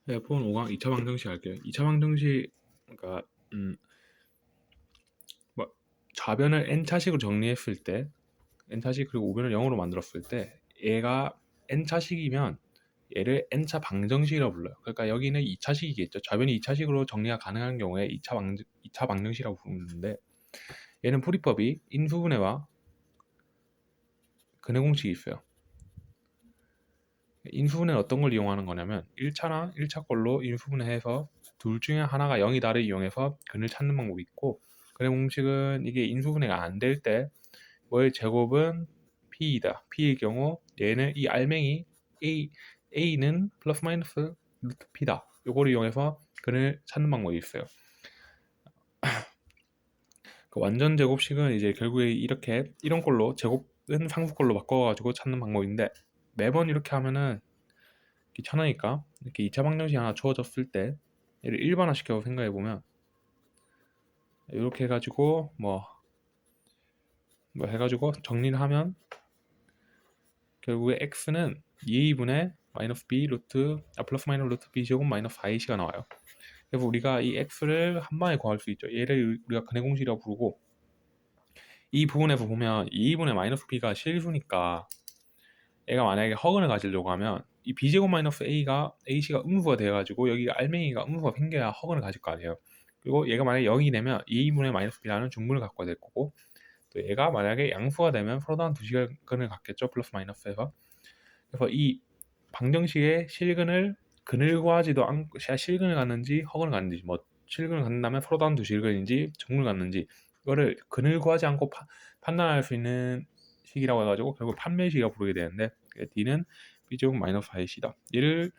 F1 5강 2차 방정식 할게요. 2차 방정식 그러니까 뭐 좌변을 n차식으로 정리했을 때 n차식 그리고 우변을 0으로 만들었을 때 얘가 n차식이면 얘를 n차 방정식이라고 불러요. 그러니까 여기는 2차식이겠죠. 좌변이 2차식으로 정리가 가능한 경우에 2차 방정식이라고 부르는데 얘는 풀이법이 인수분해와 근해 공식이 있어요. 인수분해는 어떤 걸 이용하는 거냐면 1차랑 1차 걸로 인수분해해서 둘 중에 하나가 0이다를 이용해서 근을 찾는 방법이 있고, 근해 공식은 이게 인수분해가 안 될 때 뭐의 제곱은 p이다. p의 경우 얘는 이 알맹이 a는 플러스 마이너스 루트 p다. 요거를 이용해서 근을 찾는 방법이 있어요. 그 완전 제곱식은 이제 결국에 이렇게 이런 걸로 제곱은 상수꼴로 바꿔가지고 찾는 방법인데, 매번 이렇게 하면은 귀찮으니까 이렇게 2차 방정식 하나 주어졌을 때 얘를 일반화 시켜 생각해 보면 이렇게 해가지고 뭐 해가지고 정리를 하면 결국에 x는 2분의 마이너스 b 플러스 마이너스 루트 b 제곱 마이너스 4ac가 나와요. 그래서 우리가 이 x를 한 방에 구할 수 있죠. 얘를 우리가 근해 공식이라고 부르고, 이 부분에서 보면 2분의 마이너스 b가 실수니까 얘가 만약에 허근을 가지려고 하면 이 b제곱 마이너스 ac가 음수가 돼가지고 여기 알맹이가 음수가 생겨야 허근을 가질 거 아니에요. 그리고 얘가 만약에 0이 되면 2분의 마이너스 b라는 중분을 갖고 될 거고, 또 얘가 만약에 양수가 되면 서로 다른 두 시간을 갖겠죠. 플러스 마이너스에서. 그래서 이 방정식의 실근을 근을 구하지도 않고 실근을 갖는지 허근을 갖는지, 뭐 실근을 갖는다면 서로 다른 두 실근인지 정근을 갖는지 이거를 근을 구하지 않고 판단할 수 있는 식이라고 해가지고 결국 판매식이라고 부르게 되는데, D는 B제곱 마이너스 4C다. 얘를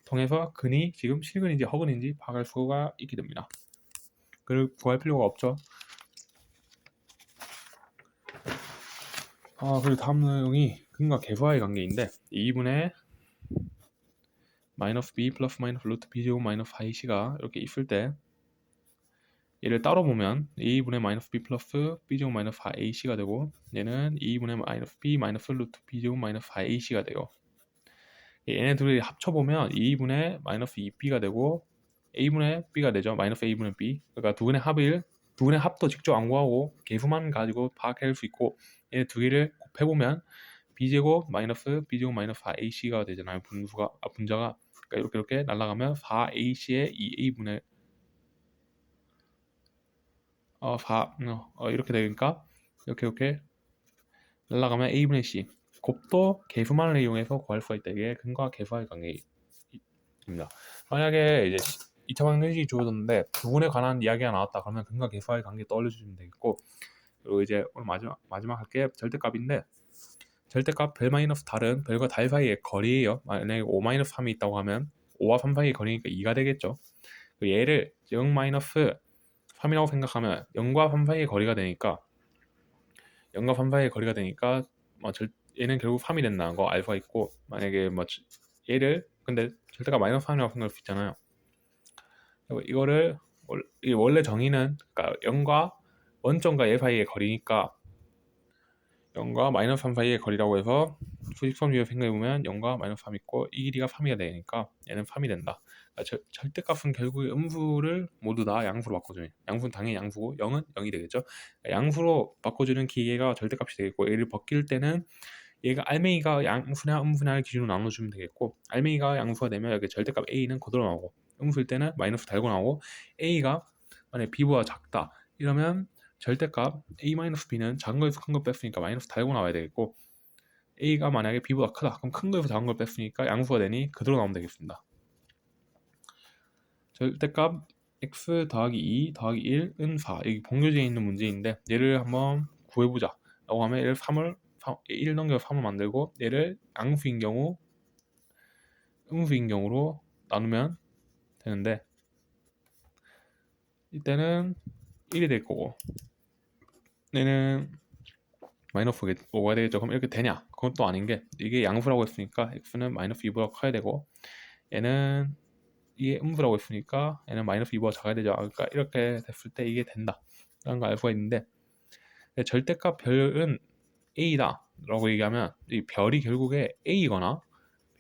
통해서 근이 지금 실근인지 허근인지 파악할 수가 있게 됩니다. 그걸 구할 필요가 없죠. 그리고 다음 내용이 근과 계수와의 관계인데, 2분의 마이너스 b 플러스 마이너스 루트 b제곱 마이너스 4ac가 이렇게 있을 때 얘를 따로 보면 2분의 마이너스 b 플러스 b제곱 마이너스 4ac가 되고, 얘는 2분의 마이너스 b 마이너스 루트 b제곱 마이너스 4ac가 돼요. 얘네 둘이 합쳐보면 2분의 마이너스 2b가 되고 a분의 b가 되죠. 마이너스 a분의 b. 그러니까 두 분의 합도 직접 안 구하고 계수만 가지고 파악할 수 있고, 얘네 두 개를 곱해보면 b제곱 마이너스 b제곱 마이너스 4ac가 되잖아요. 분자가. 그러니까 이렇게 날아가면 4ac의 2a분의 4 이렇게 되니까 이렇게 날아가면 a분의 c. 곱도 계수만을 이용해서 구할 수가 있다. 이게 근과 계수와의 관계입니다. 만약에 이제 2차 방정식이 주어졌는데 부분에 관한 이야기가 나왔다 그러면 근과 계수와의 관계 떠올려주시면 되겠고, 그리고 이제 오늘 마지막 할게 절대값인데, 절대값 별 마이너스 달은 별과 달 사이의 거리예요. 만약에 5 마이너스 3이 있다고 하면 5와 3 사이의 거리니까 2가 되겠죠. 얘를 0 마이너스 3이라고 생각하면 0과 3 사이의 거리가 되니까 얘는 결국 3이 된다는 거 알 수가 있고, 만약에 얘를 근데 절대값 마이너스 3이라고 생각할 수 있잖아요. 이거를 원래 정의는 그러니까 0과 원점과 얘 사이의 거리니까 0과 마이너스 3 사이의 거리라고 해서 수직선비로 생각해보면 0과 마이너스 3 있고 이 길이가 3이가 되니까 얘는 3이 된다. 그러니까 절대값은 결국에 음수를 모두 다 양수로 바꿔주는, 양수는 당연히 양수고 0은 0이 되겠죠. 그러니까 양수로 바꿔주는 기계가 절대값이 되겠고, 얘를 벗길 때는 얘가 알맹이가 양수냐 음수냐를 기준으로 나눠주면 되겠고, 알맹이가 양수가 되면 여기 절대값 a는 그대로 나오고, 음수일 때는 마이너스 달고 나오고, a가 만약에 b보다 작다 이러면 절대값 a-b는 작은 거에서 큰 거 뺐으니까 마이너스 달고 나와야 되겠고, a가 만약에 b보다 크다 그럼 큰 거에서 작은 걸 뺐으니까 양수가 되니 그대로 나오면 되겠습니다. 절대값 x 더하기 2 더하기 1은 4. 여기 봉교지에 있는 문제인데 얘를 한번 구해보자 라고 하면 얘를 1 넘겨 3을 만들고 얘를 양수인 경우 음수인 경우로 나누면 되는데, 이때는 1이 될 거고 얘는 마이너스 5가 되겠죠. 그럼 이렇게 되냐? 그건 또 아닌 게, 이게 양수라고 했으니까 x는 마이너스 2보다 커야 되고, 얘는 이게 음수라고 했으니까 얘는 마이너스 2보다 작아야 되죠. 그러니까 이렇게 됐을 때 이게 된다 라는 걸 알 수가 있는데, 절대값 별은 a다 라고 얘기하면 이 별이 결국에 a거나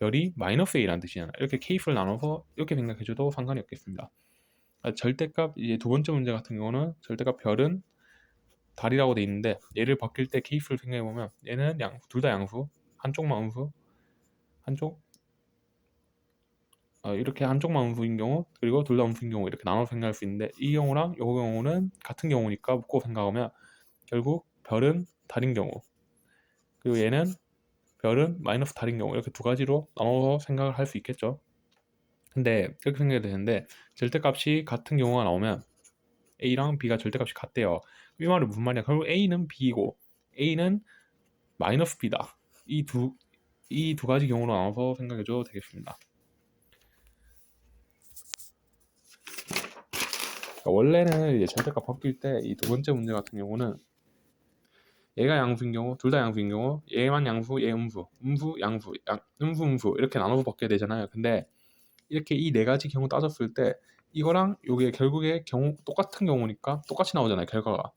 별이 마이너스 a라는 뜻이잖아요. 이렇게 k를 나눠서 이렇게 생각해줘도 상관이 없겠습니다. 절대값 이제 두 번째 문제 같은 경우는 절대값 별은 달이라고 돼 있는데 얘를 바뀔 때 k를 생각해 보면 얘는 둘 다 양수, 한쪽만 음수, 한쪽 이렇게 한쪽만 음수인 경우 그리고 둘 다 음수인 경우 이렇게 나눠 생각할 수 있는데 이 경우랑 이 경우는 같은 경우니까 묶고 생각하면 결국 별은 달인 경우 그리고 얘는 별은 마이너스 달인 경우 이렇게 두 가지로 나눠서 생각을 할 수 있겠죠. 근데 이렇게 생각이 되는데 절대값이 같은 경우가 나오면 A랑 B가 절대값이 같대요. 이 말은 무슨 말이야? 결국 A는 B이고 A는 마이너스 B다. 이 두 가지 경우로 나눠서 생각해줘도 되겠습니다. 그러니까 원래는 이제 절대값 바뀔 때 이 두 번째 문제 같은 경우는 얘가 양수인 경우, 둘 다 양수인 경우, 얘만 양수, 얘 음수, 음수, 양수, 음수, 음수 이렇게 나눠서 바뀌어야 되잖아요. 근데 이렇게 이 네 가지 경우 따졌을 때 이거랑 요게 결국에 경우 똑같은 경우니까 똑같이 나오잖아요. 결과가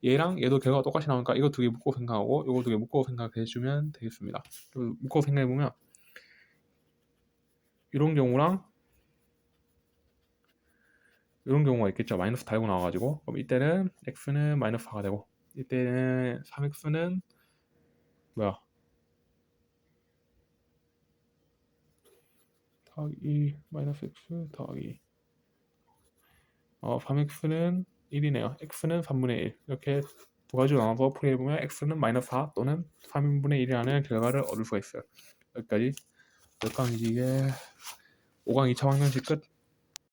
얘랑 얘도 결과가 똑같이 나오니까 이거 두 개 묶고 생각하고 이거 두 개 묶고 생각해 주면 되겠습니다. 묶고 생각해 보면 이런 경우랑 이런 경우가 있겠죠. 마이너스 달고 나와가지고 그럼 이때는 x는 마이너스 4가 되고 이때는 3x는 뭐야 더하기 마이너스 x 더하기 3x는 1이네요. x는 3분의 1 이렇게 두 가지로 나눠서 풀이해보면 x는 마이너스 4 또는 3분의 1이라는 결과를 얻을 수가 있어요. 여기까지 몇 강이지 이게 5강 2차 방정식 끝.